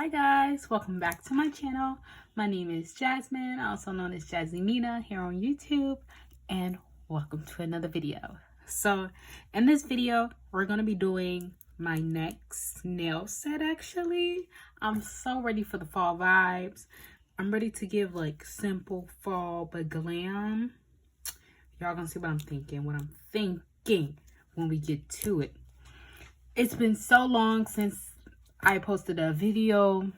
Hi guys, welcome back to my channel. My name is Jasmine, also known as JASIMINA here on YouTube, and welcome to another video. So in this video, we're going to be doing my next nail set. Actually, I'm so ready for the fall vibes. I'm ready to give like simple fall but glam. Y'all gonna see what I'm thinking when we get to it. It's been so long since I posted a video.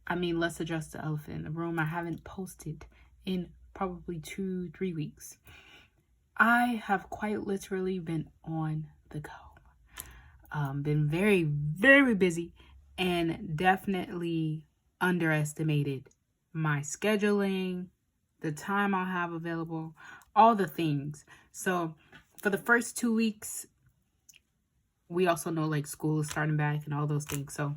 I mean, let's address the elephant in the room. I haven't posted in probably 2-3 weeks. I have quite literally been on the go. Been very, very busy and definitely underestimated my scheduling, the time I'll have available, all the things. So for the first 2 weeks, we also know like school is starting back and all those things. So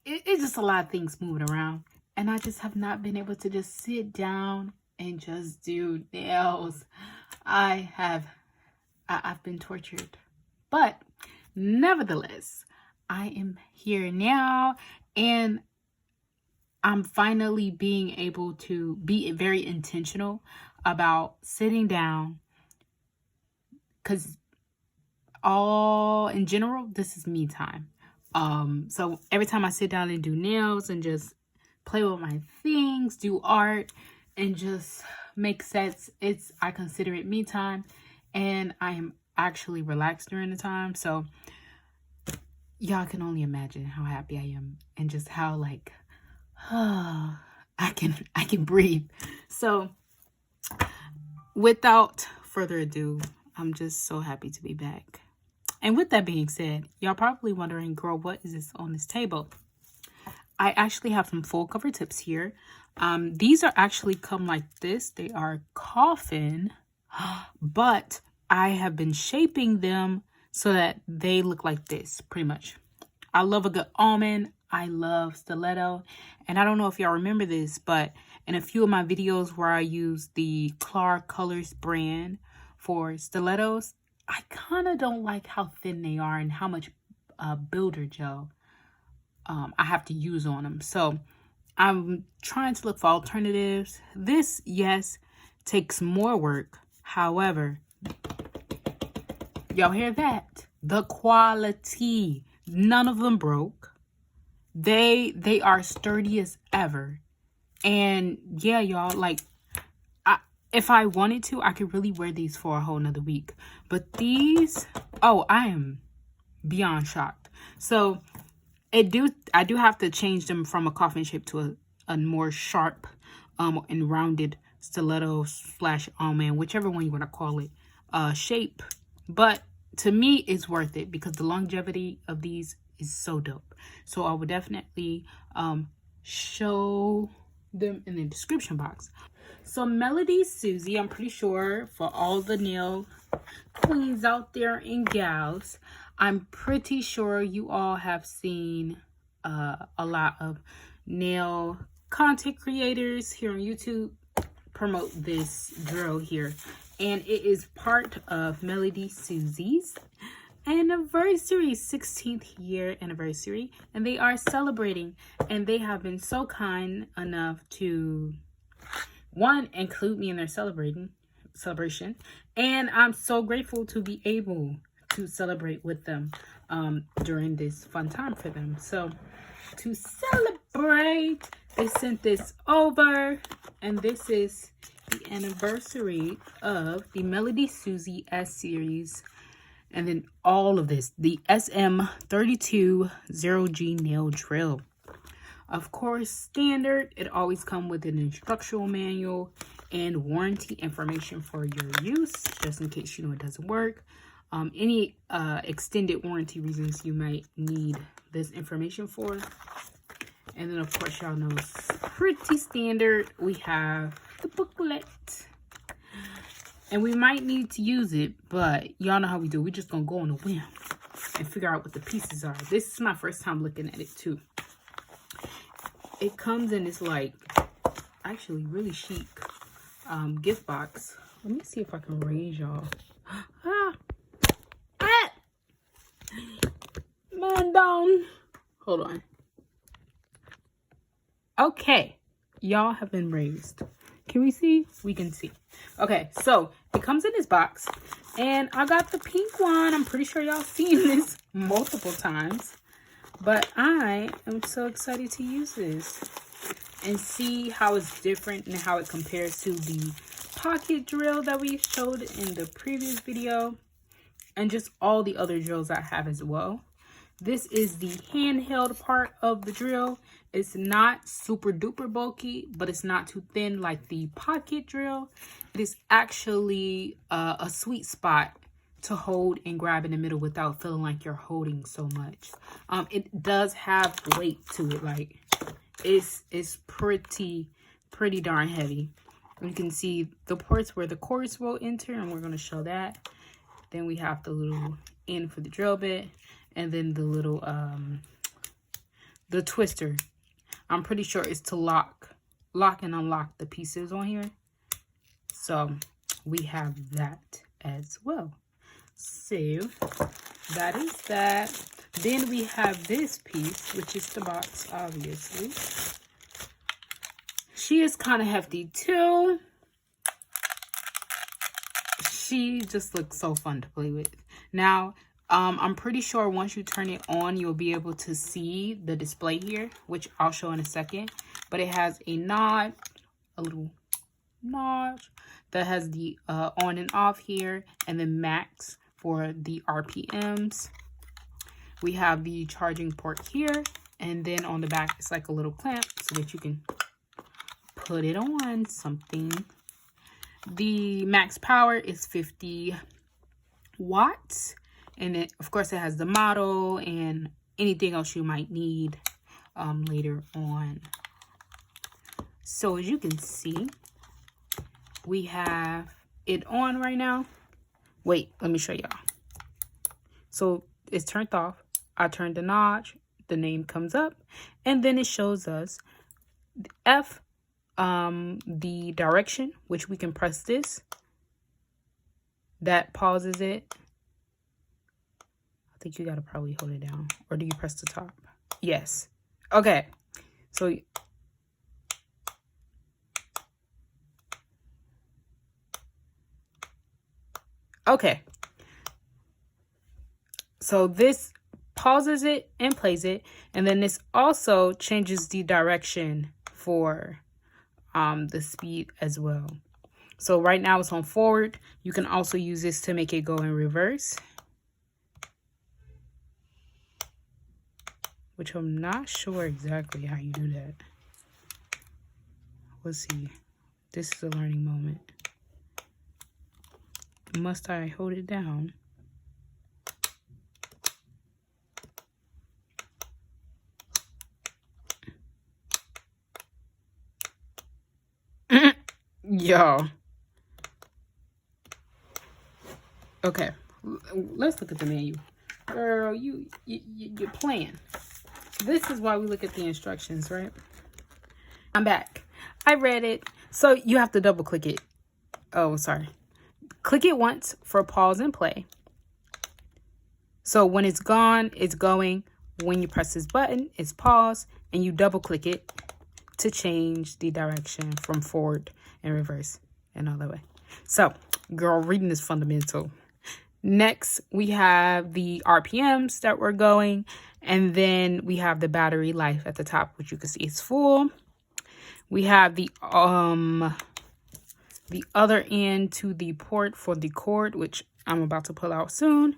it's just a lot of things moving around. And I just have not been able to just sit down and just do nails. I've been tortured. But nevertheless, I am here now. And I'm finally being able to be very intentional about sitting down. Because in general, this is me time. So every time I sit down and do nails and just play with my things, do art, and just make sets, I consider it me time, and I am actually relaxed during the time. So y'all can only imagine how happy I am and just how like I can breathe. So without further ado, I'm just so happy to be back. And with that being said, y'all probably wondering, girl, what is this on this table? I actually have some full cover tips here. These are actually come like this. They are coffin, but I have been shaping them so that they look like this, pretty much. I love a good almond. I love stiletto. And I don't know if y'all remember this, but in a few of my videos where I use the Clar Colors brand for stilettos, I kind of don't like how thin they are and how much builder gel I have to use on them. So I'm trying to look for alternatives. This, yes, takes more work. However, y'all hear that? The quality. None of them broke. They are sturdy as ever. And yeah, y'all, like, if I wanted to, I could really wear these for a whole nother week. But these, oh, I am beyond shocked. So I do have to change them from a coffin shape to a more sharp and rounded stiletto / almond, whichever one you want to call it, shape. But to me, it's worth it because the longevity of these is so dope. So I would definitely show them in the description box. So MelodySusie, I'm pretty sure for all the nail queens out there and gals, I'm pretty sure you all have seen a lot of nail content creators here on YouTube promote this drill here. And it is part of MelodySusie's anniversary, 16th year anniversary. And they are celebrating. And they have been so kind enough to, one, include me in their celebration, and I'm so grateful to be able to celebrate with them during this fun time for them. So to celebrate, they sent this over, and this is the anniversary of the MelodySusie S series, and then all of this, the SM320G nail drill. Of course, standard, it always comes with an instructional manual and warranty information for your use, just in case you know it doesn't work. Any extended warranty reasons you might need this information for. And then, of course, y'all know it's pretty standard. We have the booklet. And we might need to use it, but y'all know how we do. We're just going to go on a whim and figure out what the pieces are. This is my first time looking at it, too. It comes in this, like, actually really chic gift box. Let me see if I can raise y'all. Man down. Hold on. Okay, y'all have been raised. Can we see? We can see. Okay, so it comes in this box, and I got the pink one. I'm pretty sure y'all seen this multiple times, but I am so excited to use this and see how it's different and how it compares to the pocket drill that we showed in the previous video, and just all the other drills I have as well. This is the handheld part of the drill. It's not super duper bulky, but it's not too thin like the pocket drill. It is actually a sweet spot to hold and grab in the middle without feeling like you're holding so much. It does have weight to it. Like it's pretty darn heavy. You can see the ports where the cords will enter, and we're going to show that. Then we have the little end for the drill bit, and then the little the twister. I'm pretty sure it's to lock and unlock the pieces on here. So we have that as well. So that is that. Then we have this piece, which is the box, obviously. She is kind of hefty too. She just looks so fun to play with. Now, I'm pretty sure once you turn it on, you'll be able to see the display here, which I'll show in a second. But it has a notch, a little notch that has the on and off here, and then max for the RPMs. We have the charging port here, and then on the back, it's like a little clamp so that you can put it on something. The max power is 50 watts. And it, of course, it has the model and anything else you might need later on. So as you can see, we have it on right now. Wait, let me show y'all. So it's turned off. I turned the notch. The name comes up. And then it shows us F, the direction, which we can press this. That pauses it. I think you gotta probably hold it down, or do you press the top? Yes. Okay. So okay. So this pauses it and plays it, and then this also changes the direction for the speed as well. So right now it's on forward. You can also use this to make it go in reverse, which I'm not sure exactly how you do that. Let's see. This is a learning moment. Must I hold it down? Yo. Okay. Let's look at the menu. Girl, you're playing. This is why we look at the instructions, right? I'm back. I read it. So you have to double click it. Oh, sorry. Click it once for pause and play. So when it's gone, it's going. When you press this button, it's pause, and you double click it to change the direction from forward and reverse and all that way. So, girl, reading is fundamental. Next, we have the RPMs that we're going, and then we have the battery life at the top, which you can see is full. We have the other end to the port for the cord, which I'm about to pull out soon.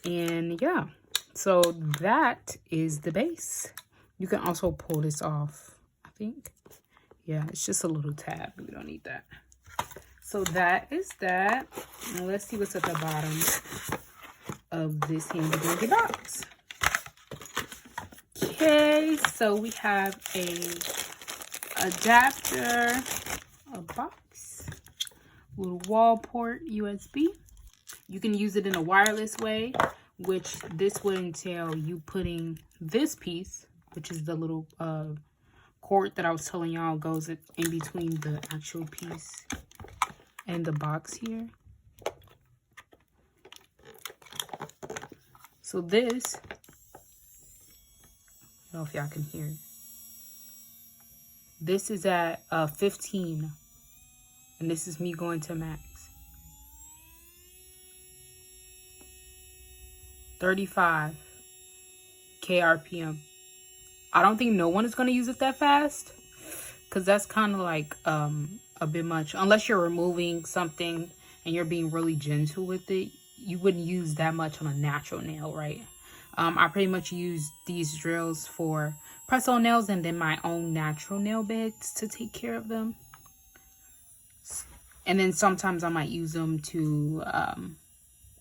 And yeah, so that is the base. You can also pull this off, I think. Yeah, it's just a little tab. We don't need that. So that is that. Now let's see what's at the bottom of this handy dandy box. Okay, so we have a adapter, a box, little wall port USB. You can use it in a wireless way, which this would entail you putting this piece, which is the little cord that I was telling y'all goes in between the actual piece and the box here. So this, I don't know if y'all can hear it. This is at 15. And this is me going to max. 35 kRPM. I don't think no one is going to use it that fast, because that's kind of like a bit much. Unless you're removing something and you're being really gentle with it, you wouldn't use that much on a natural nail, right? I pretty much use these drills for press-on nails and then my own natural nail beds to take care of them. And then sometimes I might use them to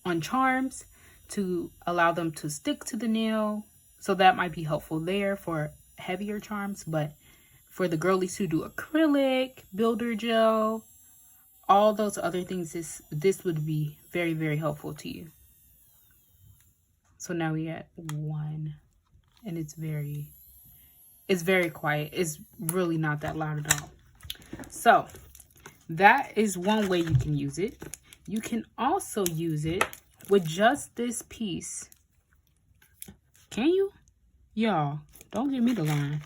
on charms to allow them to stick to the nail. So that might be helpful there for heavier charms. But for the girlies who do acrylic, builder gel, all those other things, this would be very, very helpful to you. So now we at 1, and it's very quiet. It's really not that loud at all. So that is one way you can use it. You can also use it with just this piece. Can you? Y'all, don't give me the line.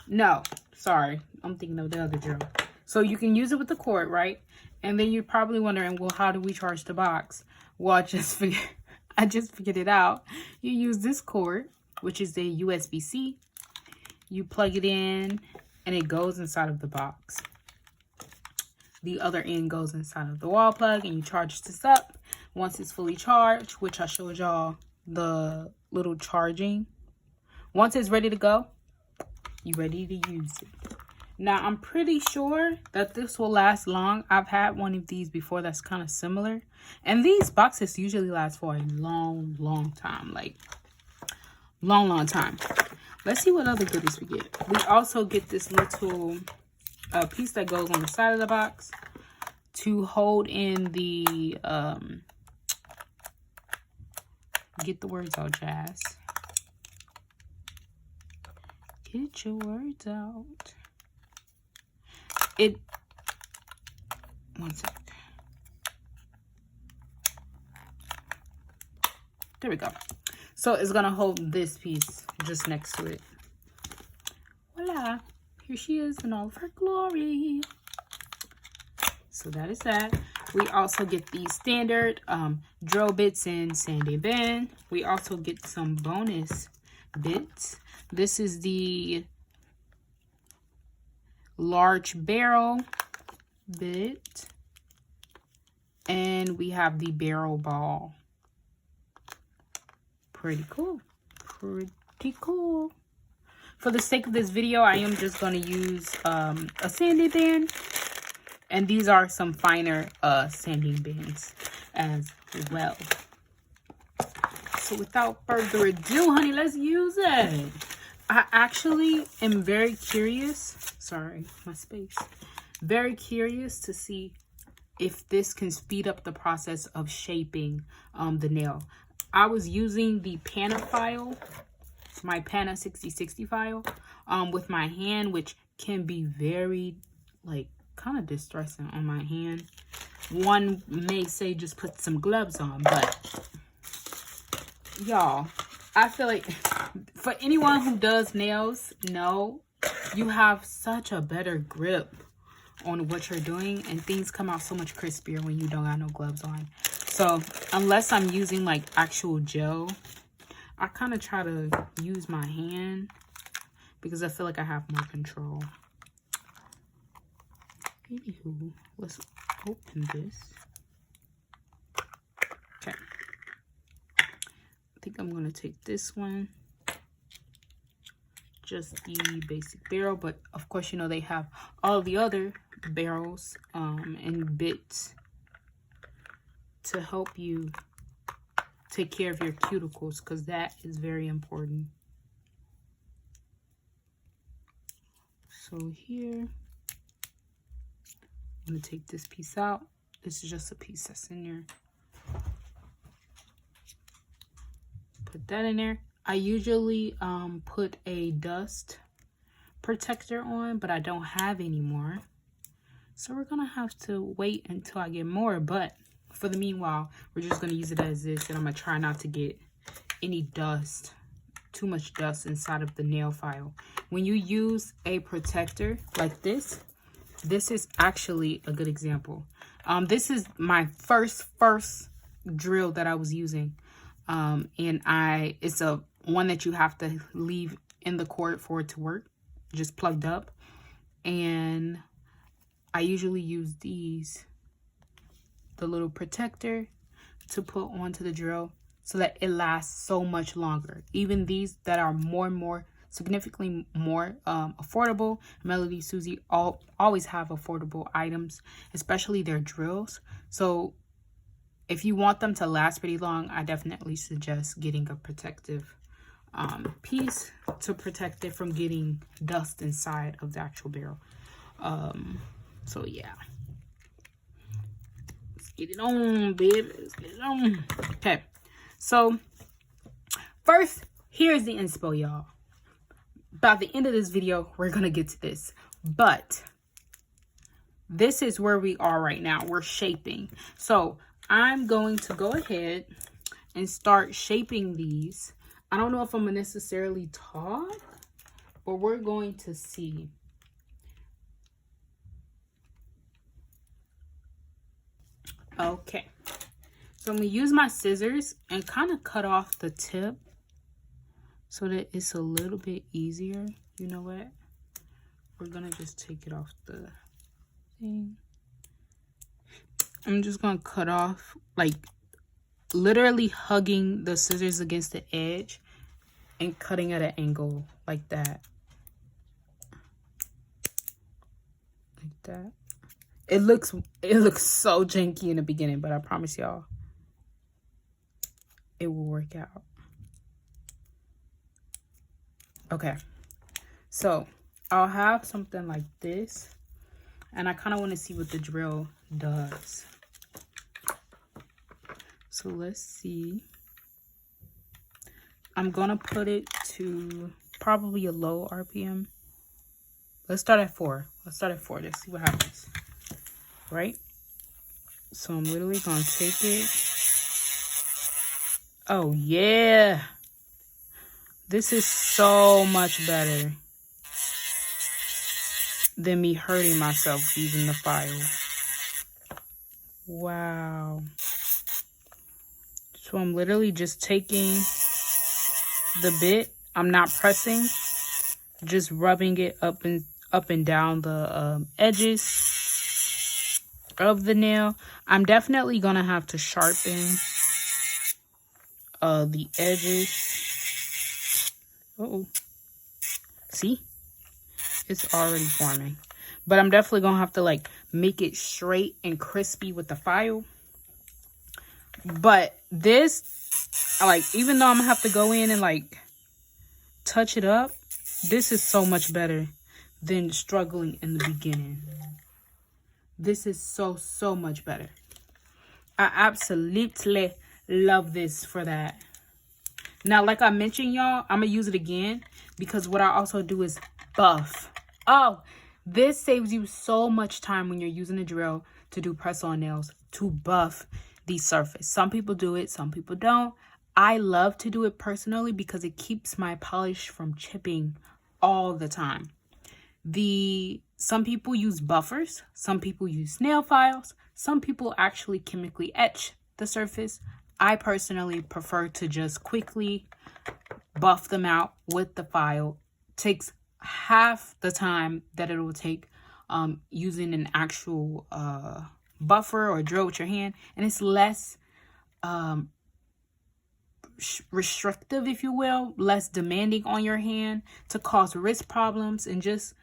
No, sorry. I'm thinking of the other drill. So you can use it with the cord, right? And then you're probably wondering, well, how do we charge the box? Well, I just figured it out. You use this cord, which is a USB-C. You plug it in, and it goes inside of the box. The other end goes inside of the wall plug, and you charge this up. Once it's fully charged, which I showed y'all the little charging. Once it's ready to go, you're ready to use it. Now, I'm pretty sure that this will last long. I've had one of these before that's kind of similar. And these boxes usually last for a long, long time. Like, long time. Let's see what other goodies we get. We also get this little piece that goes on the side of the box to hold in the, get the words out, Jazz. Get your words out. One sec. There we go. So it's gonna hold this piece just next to it. Voila. Here she is in all of her glory. So that is that. We also get the standard drill bits and sanding band. We also get some bonus bits. This is the large barrel bit, and we have the barrel ball. Pretty cool. Pretty cool. For the sake of this video, I am just going to use a sanding band, and these are some finer sanding bands as well. So without further ado, honey, let's use it. I actually am very curious. Sorry, my space. Very curious to see if this can speed up the process of shaping the nail. I was using the Pana file, my Pana 6060 file, with my hand, which can be very, like, kind of distressing on my hand. One may say just put some gloves on, but y'all, I feel like for anyone who does nails, no, you have such a better grip on what you're doing, and things come out so much crispier when you don't got no gloves on. So unless I'm using like actual gel, I kind of try to use my hand because I feel like I have more control. Anywho, let's open this. Okay. I think I'm going to take this one. Just the basic barrel, but of course, you know, they have all the other barrels and bits to help you take care of your cuticles, because that is very important. So here, I'm going to take this piece out. This is just a piece that's in there. Put that in there. I usually put a dust protector on, but I don't have any more. So we're going to have to wait until I get more. But for the meanwhile, we're just going to use it as this. And I'm going to try not to get any dust too much dust inside of the nail file. When you use a protector like this is actually a good example. This is my first drill that I was using. And it's a one that you have to leave in the cord for it to work, just plugged up. And I usually use the little protector to put onto the drill so that it lasts so much longer. Even these that are significantly more affordable, MelodySusie always have affordable items, especially their drills. So if you want them to last pretty long, I definitely suggest getting a protective piece to protect it from getting dust inside of the actual barrel. So yeah, let's get it on, baby. Let's get it on. Okay, so first, here's the inspo, y'all. By the end of this video, we're gonna get to this, but this is where we are right now. We're shaping. So I'm going to go ahead and start shaping these. I don't know if I'm gonna necessarily talk, but we're going to see. Okay, so I'm gonna use my scissors and kind of cut off the tip so that it's a little bit easier. You know what? We're gonna just take it off the thing. I'm just gonna cut off, like literally hugging the scissors against the edge and cutting at an angle like that. Like that. It looks so janky in the beginning, but I promise y'all it will work out. Okay, so I'll have something like this, and I kind of want to see what the drill does. So let's see. I'm gonna put it to probably a low RPM. Let's start at 4. Let's start at 4. Let's see what happens. Right? So I'm literally gonna take it. Oh yeah. This is so much better than me hurting myself using the file. Wow. So I'm literally just taking the bit. I'm not pressing, just rubbing it up and down the edges of the nail. I'm definitely gonna have to sharpen the edges. Uh-oh. See? It's already forming. But I'm definitely gonna have to like make it straight and crispy with the file. But this, like, even though I'm gonna have to go in and like touch it up, this is so much better than struggling in the beginning. This is so much better. I absolutely love this for that. Now, like I mentioned, y'all, I'm gonna use it again because what I also do is buff. Oh, this saves you so much time when you're using a drill to do press-on nails, to buff the surface. Some people do it, some people don't. I love to do it personally because it keeps my polish from chipping all the time. Some people use buffers, some people use nail files, some people actually chemically etch the surface. I personally prefer to just quickly buff them out with the file. Takes half the time that it will take using an actual buffer or drill with your hand, and it's less restrictive, if you will, less demanding on your hand to cause wrist problems and just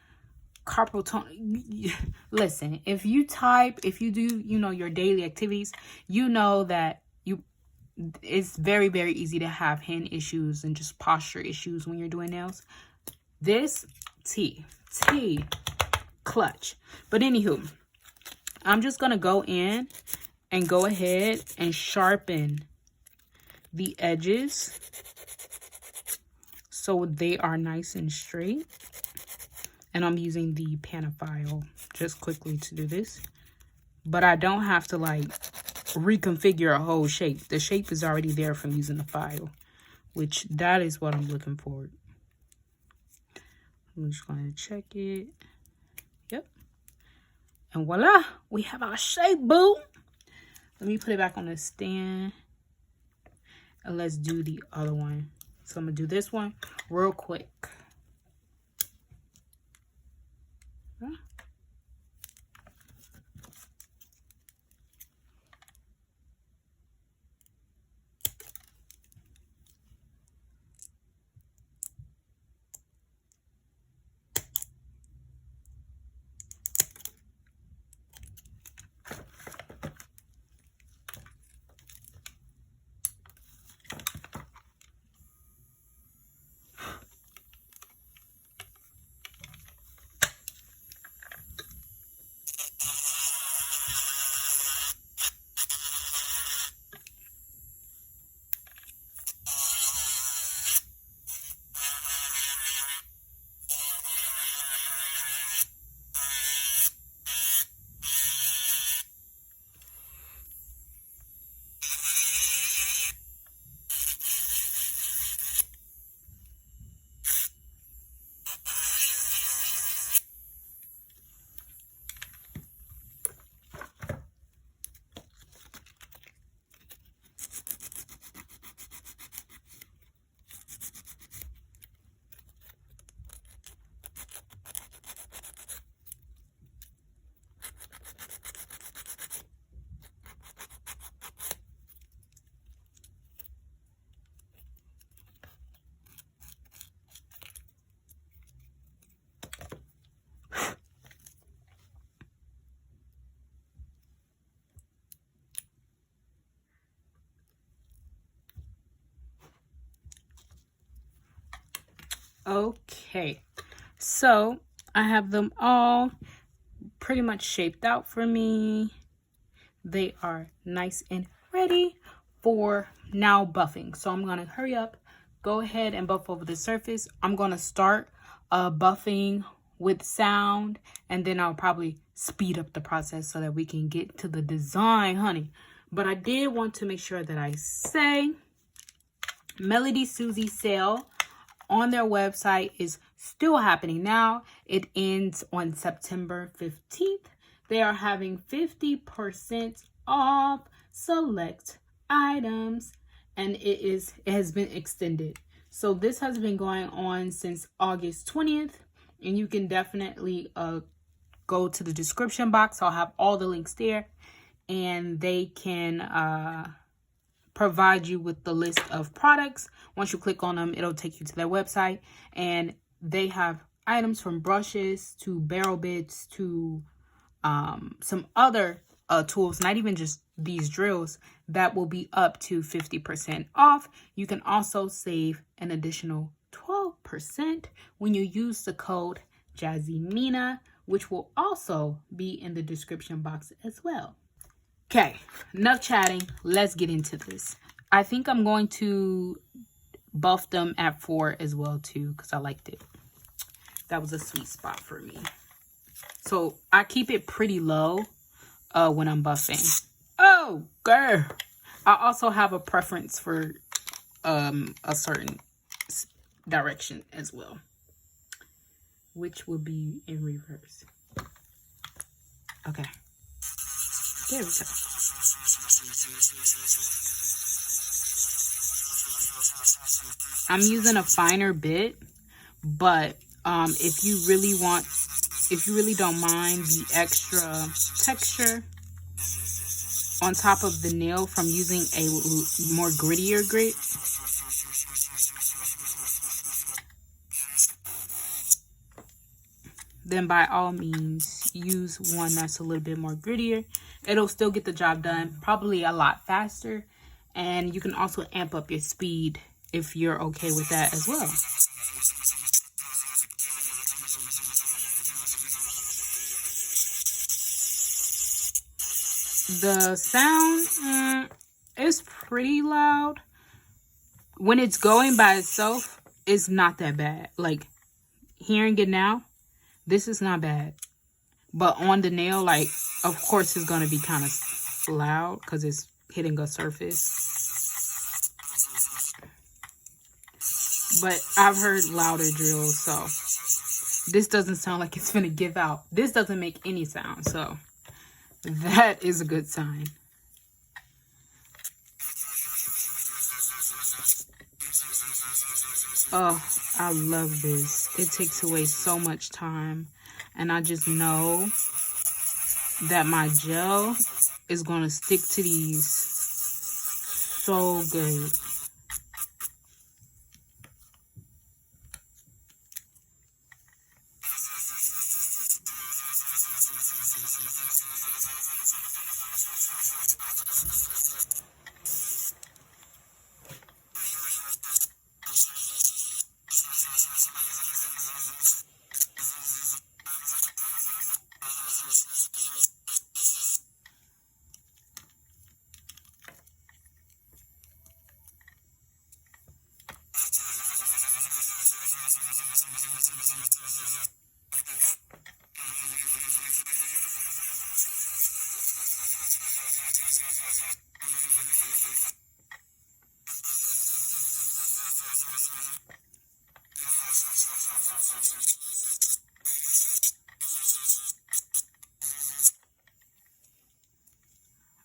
carpal tunnel. Listen, if you type, if you do, you know, your daily activities, you know that it's very, very easy to have hand issues and just posture issues when you're doing nails. This clutch. But anywho, I'm just gonna go in and go ahead and sharpen the edges so they are nice and straight. And I'm using the panel file just quickly to do this. But I don't have to like reconfigure a whole shape. The shape is already there from using the file, which that is what I'm looking for. I'm just going to check it. Yep. And voila, we have our shape, boo. Let me put it back on the stand. And let's do the other one. So I'm going to do this one real quick. Huh? Okay, so I have them all pretty much shaped out for me. They are nice and ready for now buffing. So I'm going to hurry up, go ahead and buff over the surface. I'm going to start buffing with sound, and then I'll probably speed up the process so that we can get to the design, honey. But I did want to make sure that I say MelodySusie sale on their website is still happening now. It ends on September 15th. They are having 50% off select items, and it has been extended. So this has been going on since August 20th, and you can definitely go to the description box. I'll have all the links there, and they can provide you with the list of products. Once you click on them, it'll take you to their website, and they have items from brushes to barrel bits to some other tools, not even just these drills, that will be up to 50% off. You can also save an additional 12% when you use the code JASIMINA, which will also be in the description box as well. Okay, enough chatting. Let's get into this. I think I'm going to buff them at 4 as well too, because I liked it. That was a sweet spot for me. So I keep it pretty low when I'm buffing. Oh, girl. I also have a preference for a certain direction as well, which will be in reverse. Okay. There we go. I'm using a finer bit, but if you really don't mind the extra texture on top of the nail from using a more grittier grit, then by all means use one that's a little bit more grittier. It'll still get the job done, probably a lot faster, and you can also amp up your speed if you're okay with that as well. The sound is pretty loud. When it's going by itself, it's not that bad. Like, hearing it now, this is not bad. But on the nail, like, of course it's going to be kind of loud because it's hitting a surface. But I've heard louder drills, so this doesn't sound like it's gonna give out. This doesn't make any sound, so that is a good sign. Oh, I love this. It takes away so much time. And I just know that my gel is going to stick to these so good.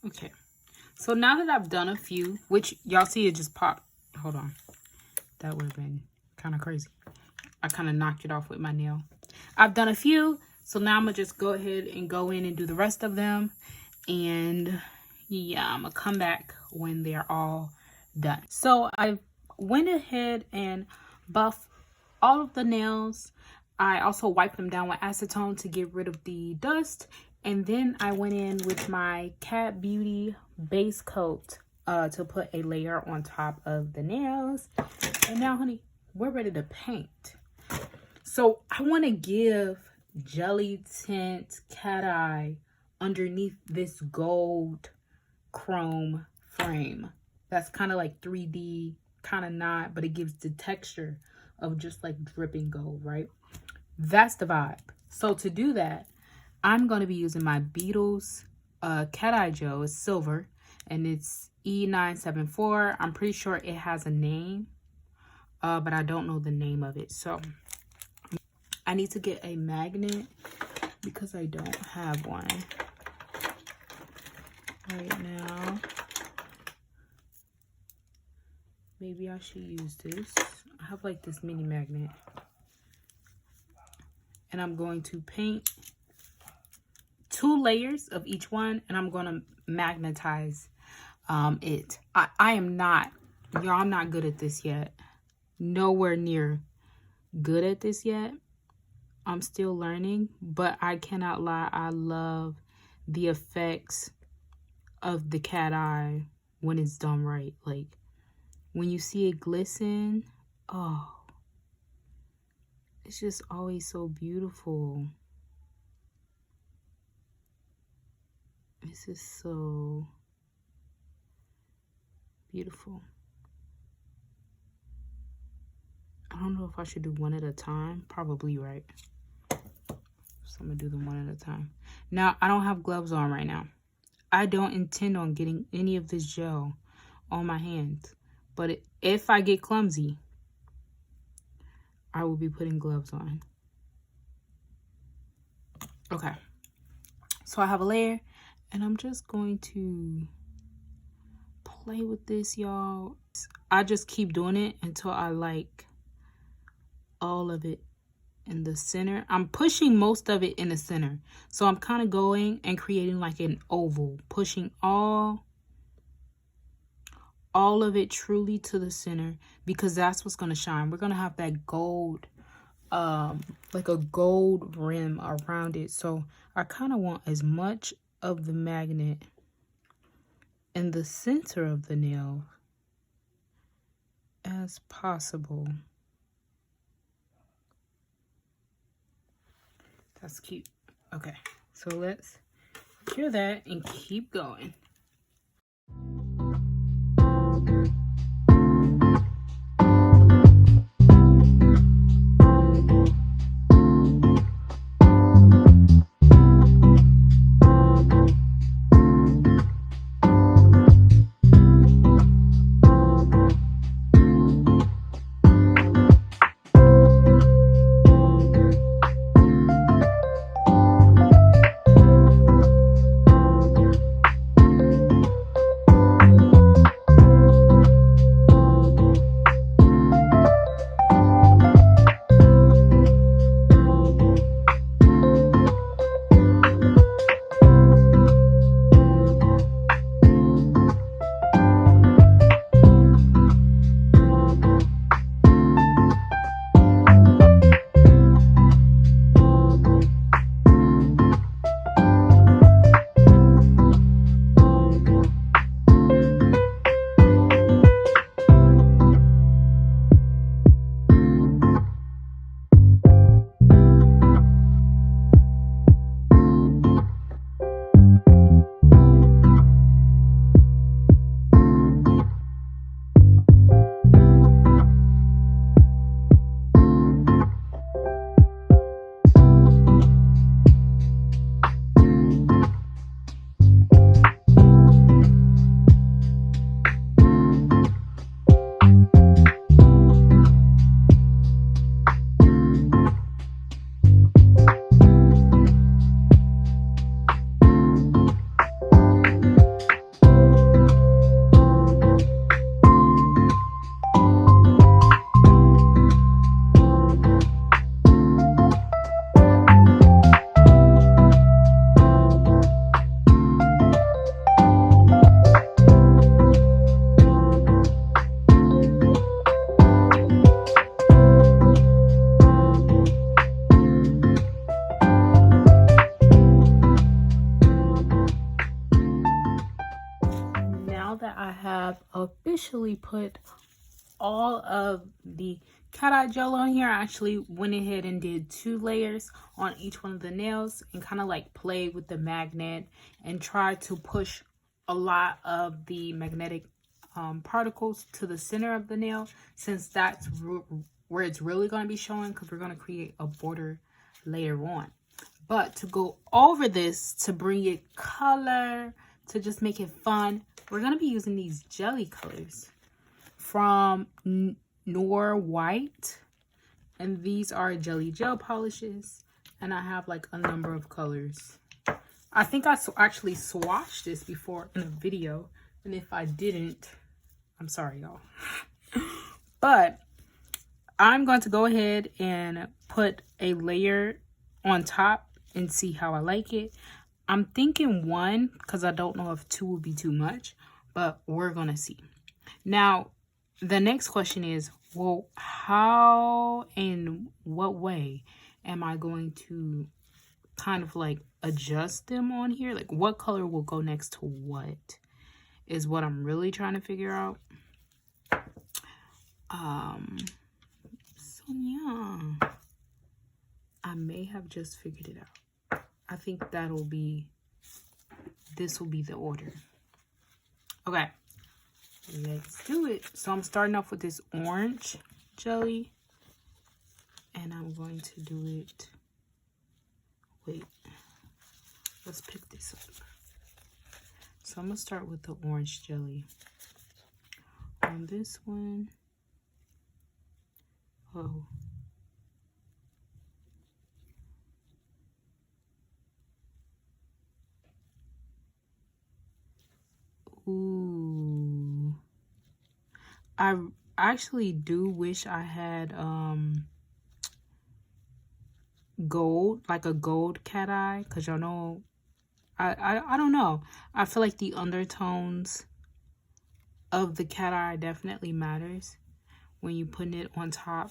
Okay, so now that I've done a few, which y'all see it just popped. Hold on. That would have been kind of crazy. I kind of knocked it off with my nail. I've done a few, so now I'm going to just go ahead and go in and do the rest of them. And yeah, I'm going to come back when they're all done. So I went ahead and buffed all of the nails. I also wiped them down with acetone to get rid of the dust. And then I went in with my Cat Beauty base coat to put a layer on top of the nails. And now, honey, we're ready to paint. So I want to give jelly tint cat eye underneath this gold chrome frame. That's kind of like 3D, kind of not, but it gives the texture of just like dripping gold, right? That's the vibe. So to do that, I'm going to be using my Beetles cat eye gel. It's silver and it's E974. I'm pretty sure it has a name, but I don't know the name of it. So I need to get a magnet because I don't have one right now. Maybe I should use this. I have like this mini magnet. And I'm going to paint 2 layers of each one, and I'm going to magnetize it. I am not, y'all, I'm not good at this yet. Nowhere near good at this yet. I'm still learning, but I cannot lie. I love the effects of the cat eye when it's done right. Like when you see it glisten, oh, it's just always so beautiful. This is so beautiful. I don't know if I should do one at a time. Probably, right? So I'm gonna do them one at a time. Now, I don't have gloves on right now. I don't intend on getting any of this gel on my hands. But if I get clumsy, I will be putting gloves on. Okay. So I have a layer. And I'm just going to play with this, y'all. I just keep doing it until I like all of it in the center. I'm pushing most of it in the center. So I'm kind of going and creating like an oval, pushing all of it truly to the center because that's what's going to shine. We're going to have that gold, like a gold rim around it. So I kind of want as much of the magnet in the center of the nail as possible. That's cute. Okay, so let's cure that and keep going. officially put all of the cat eye gel on here. I actually went ahead and did 2 layers on each one of the nails and kind of like played with the magnet and tried to push a lot of the magnetic particles to the center of the nail, since that's where it's really going to be showing, because we're going to create a border later on. But to go over this, to bring it color, to just make it fun, we're going to be using these jelly colors from NoirWhite, and these are jelly gel polishes, and I have like a number of colors. I think I actually swatched this before in a video, and if I didn't, I'm sorry, y'all. But I'm going to go ahead and put a layer on top and see how I like it. I'm thinking 1, because I don't know if 2 will be too much, but we're gonna see. Now, the next question is, well, how and what way am I going to kind of like adjust them on here? Like, what color will go next to what is what I'm really trying to figure out. So yeah, I may have just figured it out. I think this will be the order. Okay, let's do it. So I'm starting off with this orange jelly, and I'm going to do it. Wait, let's pick this up. So I'm gonna start with the orange jelly on this one. Oh, ooh, I actually do wish I had gold, like a gold cat eye, because y'all know I don't know, I feel like the undertones of the cat eye definitely matters when you putting it on top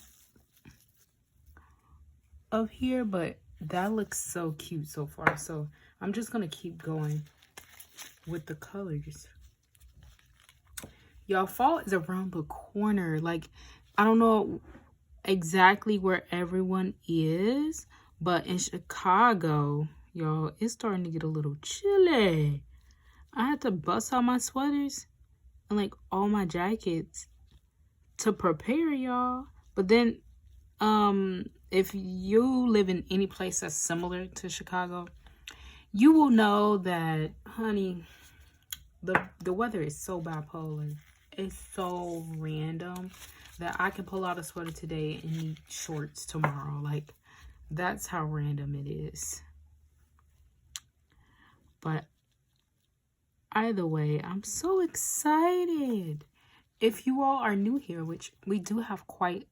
of here. But that looks so cute so far, so I'm just gonna keep going with the colors. Y'all, fall is around the corner. Like, I don't know exactly where everyone is, but in Chicago, y'all, it's starting to get a little chilly. I had to bust out my sweaters and like all my jackets to prepare, y'all. But then if you live in any place that's similar to Chicago, you will know that, honey, the weather is so bipolar. It's so random that I can pull out a sweater today and need shorts tomorrow. Like, that's how random it is. But either way, I'm so excited. If you all are new here, which we do have quite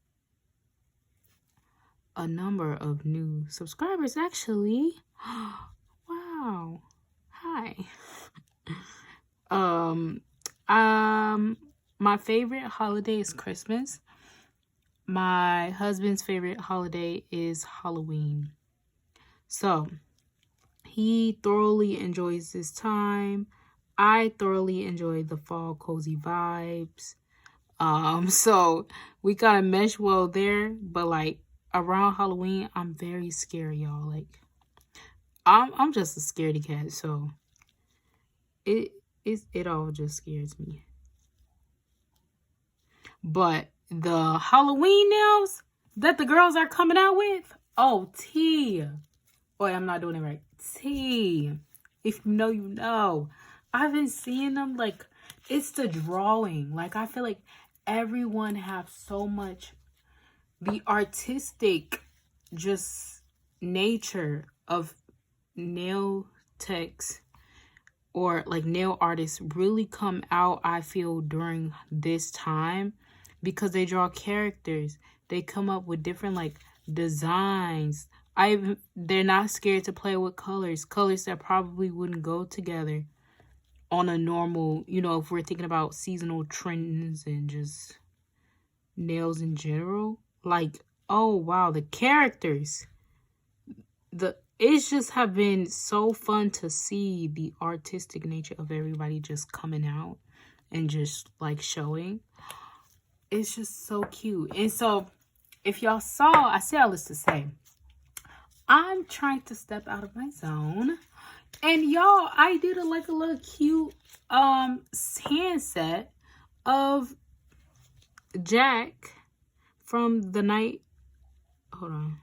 a number of new subscribers, actually. Wow. Hi. My favorite holiday is Christmas. My husband's favorite holiday is Halloween. So he thoroughly enjoys this time. I thoroughly enjoy the fall cozy vibes. So we gotta mesh well there, but like around Halloween, I'm very scared, y'all. Like, I'm just a scaredy cat, so it all just scares me. But the Halloween nails that the girls are coming out with, oh, T. Boy, I'm not doing it right. T. If you know, you know. I've been seeing them, like, it's the drawing. Like, I feel like everyone have so much, the artistic just nature of nail techs or like nail artists really come out, I feel, during this time, because they draw characters. They come up with different like designs. They're not scared to play with colors that probably wouldn't go together on a normal, you know, if we're thinking about seasonal trends and just nails in general. Like, oh wow, the characters, it's just have been so fun to see the artistic nature of everybody just coming out and just like showing. It's just so cute. And so if y'all saw, I say all this to say, I'm trying to step out of my zone. And y'all, I did a little cute hand set of Jack from the night, hold on,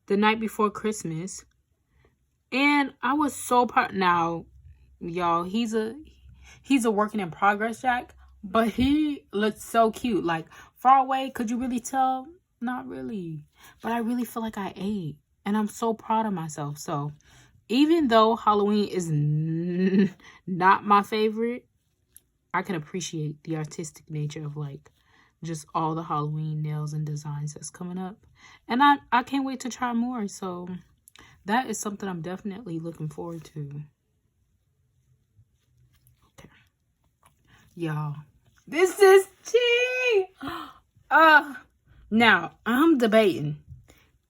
the night before Christmas. And I was so proud. Now, y'all, he's a working in progress Jack, but he looks so cute. Like far away, could you really tell? Not really. But I really feel like I ate. And I'm so proud of myself. So even though Halloween is not my favorite, I can appreciate the artistic nature of like just all the Halloween nails and designs that's coming up. And I can't wait to try more. So that is something I'm definitely looking forward to. Okay. Y'all, this is tea. Now, I'm debating.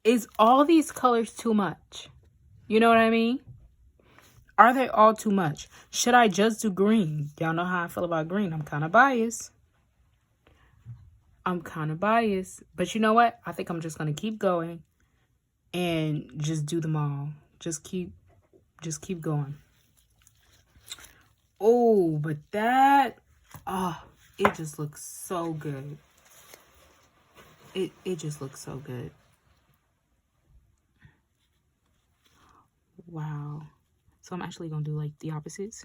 Is all these colors too much? You know what I mean? Are they all too much? Should I just do green? Y'all know how I feel about green. I'm kind of biased. But you know what? I think I'm just going to keep going and just do them all. Just keep going. Oh, but that, it just looks so good. It just looks so good. Wow. So I'm actually going to do like the opposites.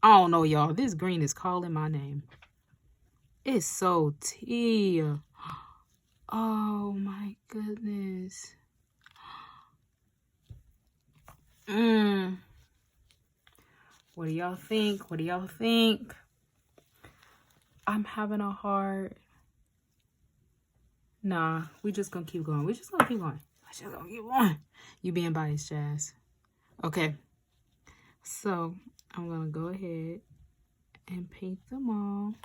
I don't know, y'all. This green is calling my name. It's so tea. Oh my goodness. What do y'all think? What do y'all think? I'm having a hard... Nah, we just gonna keep going. You being biased, Jazz. Okay. So, I'm gonna go ahead and paint them all.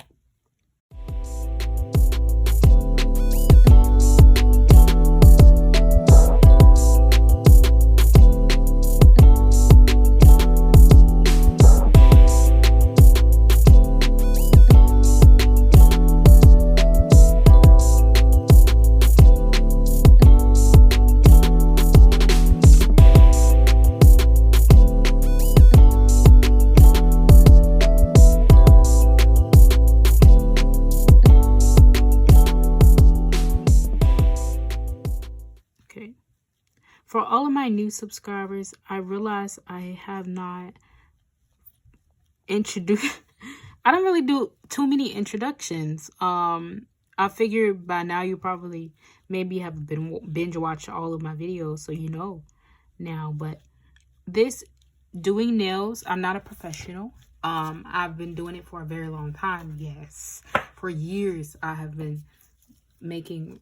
For all of my new subscribers, I realize I have not introduced... I don't really do too many introductions. I figure by now you probably maybe have been binge watched all of my videos, so you know now. But this doing nails, I'm not a professional. I've been doing it for a very long time. Yes, for years I have been making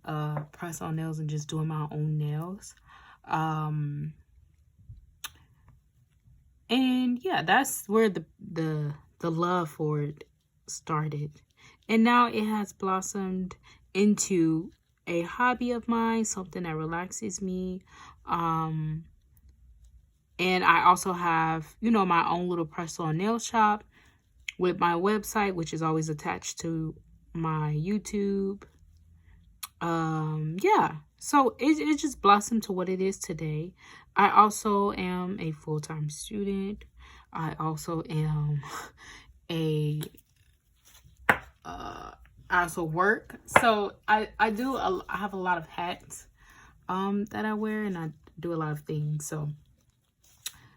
press-on nails and just doing my own nails. And yeah, that's where the love for it started, and now it has blossomed into a hobby of mine, something that relaxes me. And I also have, you know, my own little press-on nail shop with my website, which is always attached to my YouTube. Yeah, so it just blossomed to what it is today. I also am a full-time student. I also am I also work. So I have a lot of hats that I wear, and I do a lot of things. So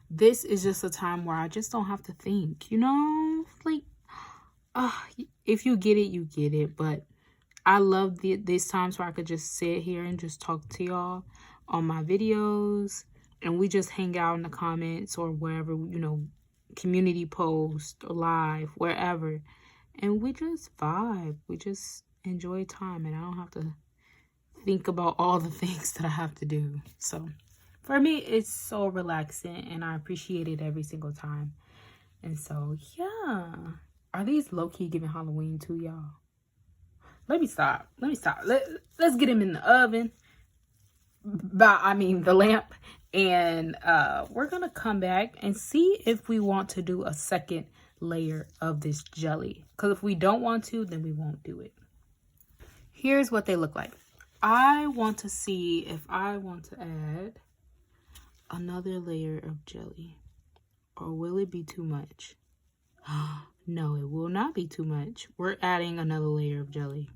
this is just a time where I just don't have to think, you know, like, if you get it, you get it. But I love these times where I could just sit here and just talk to y'all on my videos, and we just hang out in the comments or wherever, you know, community post or live, wherever, and we just vibe. We just enjoy time, and I don't have to think about all the things that I have to do. So for me, it's so relaxing, and I appreciate it every single time. And so, yeah. Are these low-key giving Halloween too, y'all? let me stop. Let's get him in the oven. The lamp. And we're going to come back and see if we want to do a second layer of this jelly. Because if we don't want to, then we won't do it. Here's what they look like. I want to see if I want to add another layer of jelly. Or will it be too much? No, it will not be too much. We're adding another layer of jelly.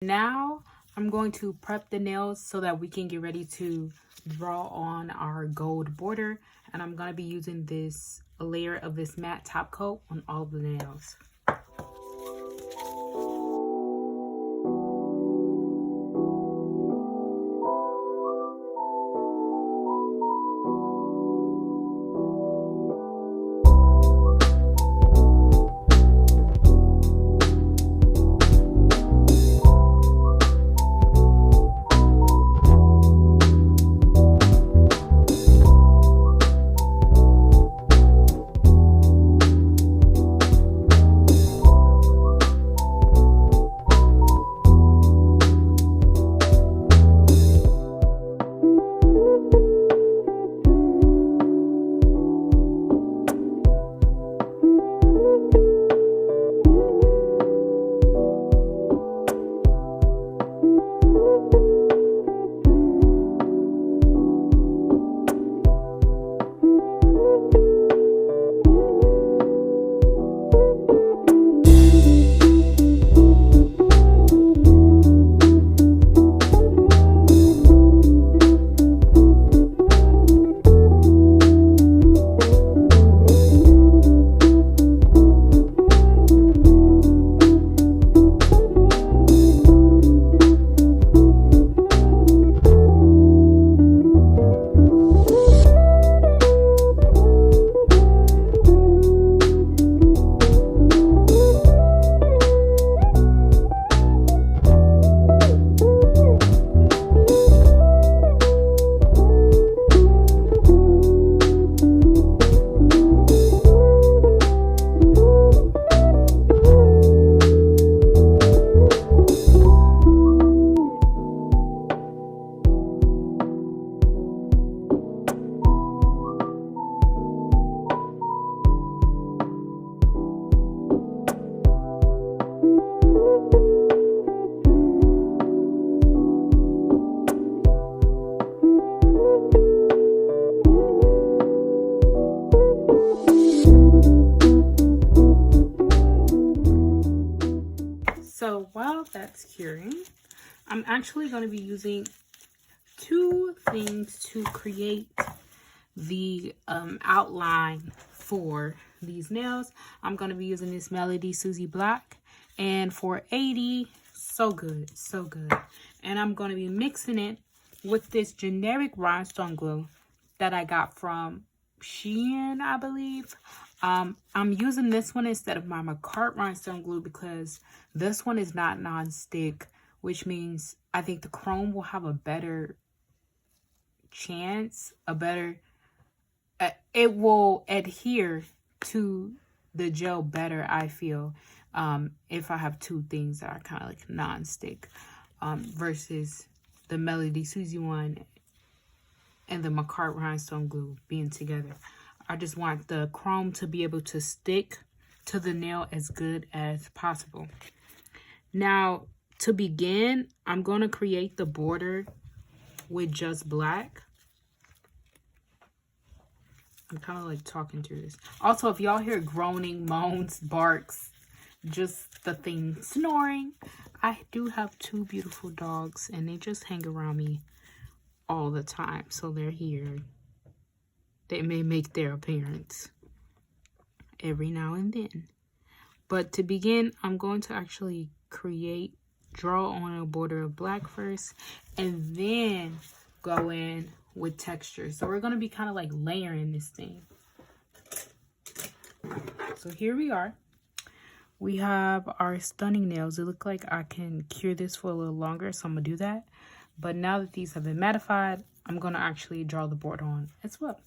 Now I'm going to prep the nails so that we can get ready to draw on our gold border, and I'm going to be using a layer of this matte top coat on all of the nails. while that's curing, I'm actually going to be using two things to create the outline for these nails. I'm going to be using this MelodySusie Black, and for 80, so good, so good. And I'm going to be mixing it with this generic rhinestone glue that I got from Shein, I believe. I'm using this one instead of my McCart rhinestone glue because this one is not non-stick, which means I think the chrome will have a better chance, it will adhere to the gel better, I feel, if I have two things that are kind of like non-stick, versus the MelodySusie one and the McCart rhinestone glue being together. I just want the chrome to be able to stick to the nail as good as possible. Now, to begin, I'm going to create the border with just black. I'm kind of like talking through this. Also, if y'all hear groaning, moans, barks, just the thing snoring, I do have two beautiful dogs and they just hang around me all the time. So they're here. They may make their appearance every now and then. But to begin, I'm going to actually draw on a border of black first, and then go in with texture. So we're going to be kind of like layering this thing. So here we are. We have our stunning nails. It look like I can cure this for a little longer, so I'm going to do that. But now that these have been mattified, I'm going to actually draw the border on as well.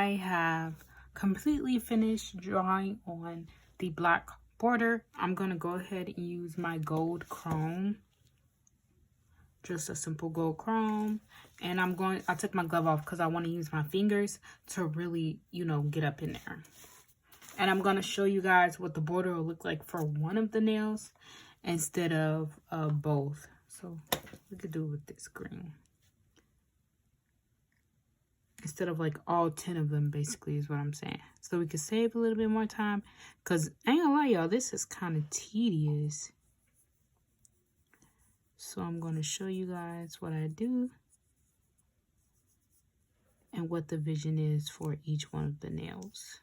I have completely finished drawing on the black border, I'm going to go ahead and use my gold chrome. Just a simple gold chrome. And I took my glove off because I want to use my fingers to really, you know, get up in there. And I'm going to show you guys what the border will look like for one of the nails instead of both. So we could do it with this green. Instead of like all 10 of them, basically, is what I'm saying. So we could save a little bit more time. Because I ain't gonna lie, y'all, this is kind of tedious. So I'm going to show you guys what I do. And what the vision is for each one of the nails.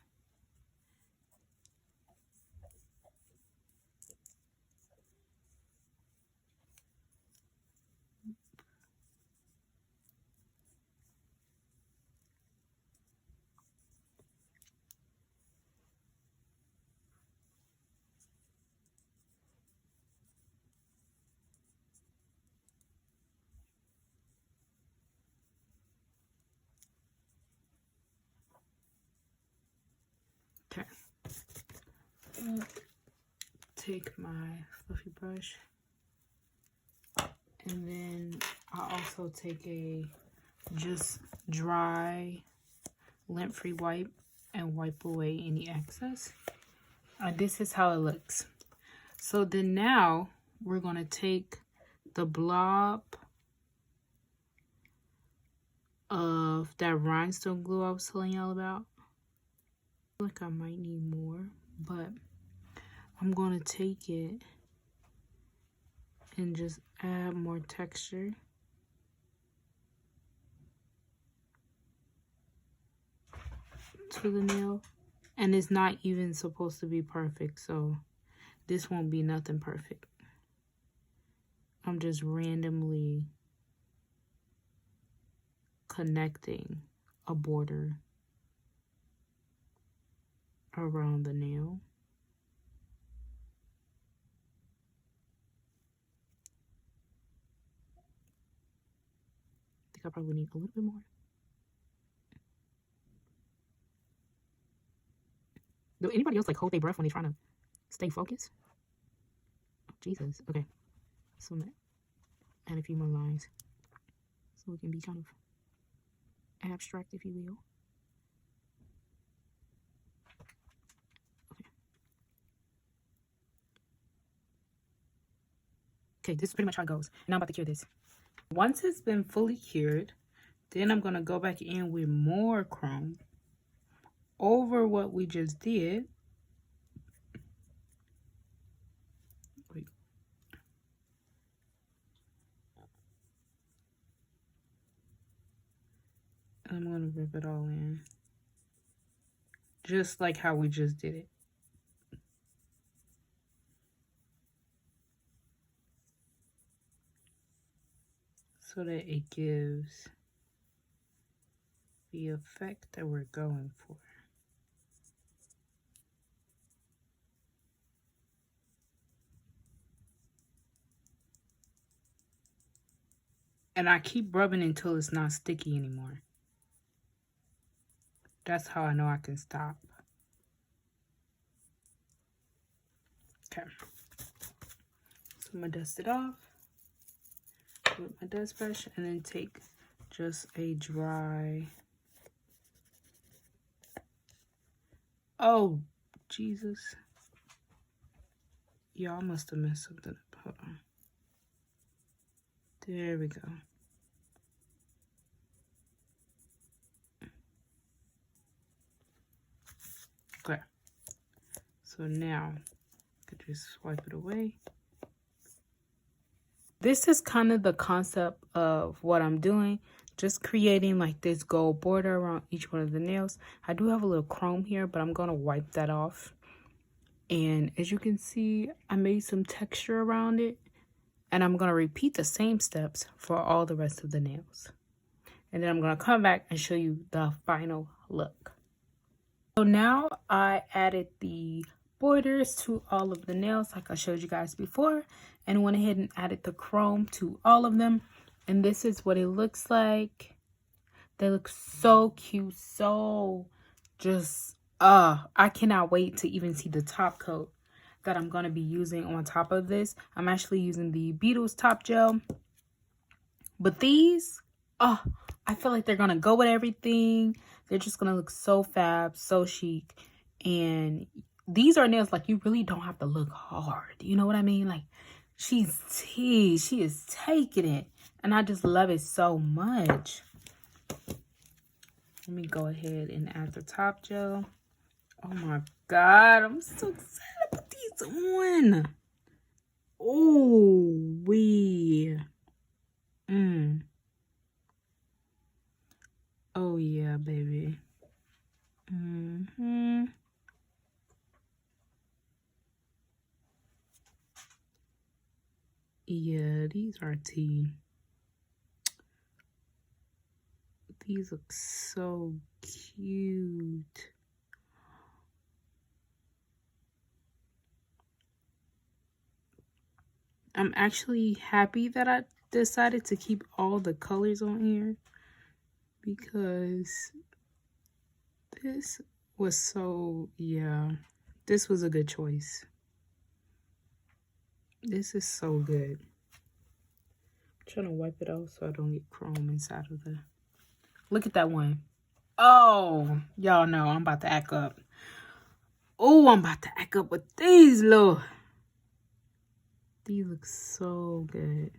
Okay. Take my fluffy brush. And then I also take a just dry lint-free wipe and wipe away any excess. This is how it looks. So then now we're going to take the blob of that rhinestone glue I was telling y'all about. I feel like I might need more, but I'm going to take it and just add more texture. To the nail. And it's not even supposed to be perfect, so this won't be nothing perfect. I'm just randomly connecting a border around the nail. I think I probably need a little bit more. Do anybody else like hold their breath when they're trying to stay focused? Oh, Jesus. Okay. So I'm gonna add a few more lines so it can be kind of abstract, if you will. Okay, this is pretty much how it goes. Now I'm about to cure this. Once it's been fully cured, then I'm going to go back in with more chrome over what we just did. Wait. I'm going to rip it all in. Just like how we just did it. So that it gives the effect that we're going for. And I keep rubbing until it's not sticky anymore. That's how I know I can stop. Okay. So I'm going to dust it off with my dust brush and then take just a dry... Oh, Jesus. Y'all must have messed something up. Hold on. There we go. Okay. So now, I could just swipe it away. This is kind of the concept of what I'm doing. Just creating like this gold border around each one of the nails. I do have a little chrome here, but I'm going to wipe that off. And as you can see, I made some texture around it. And I'm going to repeat the same steps for all the rest of the nails. And then I'm going to come back and show you the final look. So now I added the borders to all of the nails like I showed you guys before. And went ahead and added the chrome to all of them. And this is what it looks like. They look so cute, so just, I cannot wait to even see the top coat that I'm going to be using on top of this. I'm actually using the Beetles Top Gel. But these, I feel like they're going to go with everything. They're just going to look so fab, so chic. And these are nails like you really don't have to look hard. You know what I mean? Like, she's teased. She is taking it. And I just love it so much. Let me go ahead and add the top gel. Oh my God, I'm so excited to put these on. Oh, wee. Oh yeah, baby. Yeah, these are tea. These look so cute. I'm actually happy that I decided to keep all the colors on here because this was so, yeah, this was a good choice. This is so good. I'm trying to wipe it off so I don't get chrome inside of the, look at that one. Oh, y'all know I'm about to act up. Oh, I'm about to act up with these, Lord. These look so good.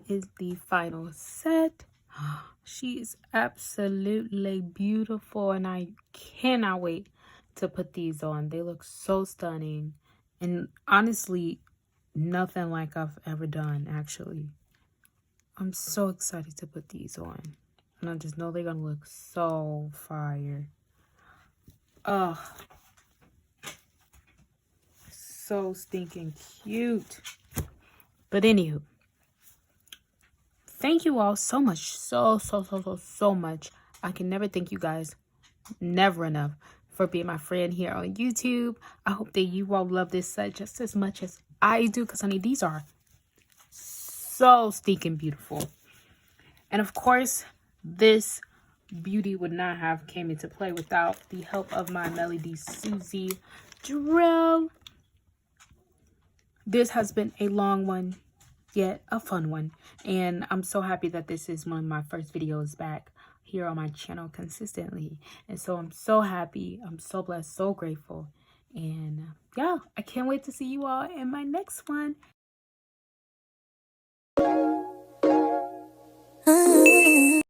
Is the final set. She is absolutely beautiful and I cannot wait to put these on. They look so stunning. And honestly, nothing like I've ever done, actually. I'm so excited to put these on. And I just know they're going to look so fire. Ugh. So stinking cute. But anywho, thank you all so much. So much. I can never thank you guys. Never enough. For being my friend here on YouTube. I hope that you all love this set just as much as I do. Because, honey, these are so stinking beautiful. And, of course, this beauty would not have came into play without the help of my MelodySusie drill. This has been a long one, yet a fun one. And I'm so happy that this is one of my first videos back here on my channel consistently. And so I'm so happy. I'm so blessed, so grateful. And yeah, I can't wait to see you all in my next one.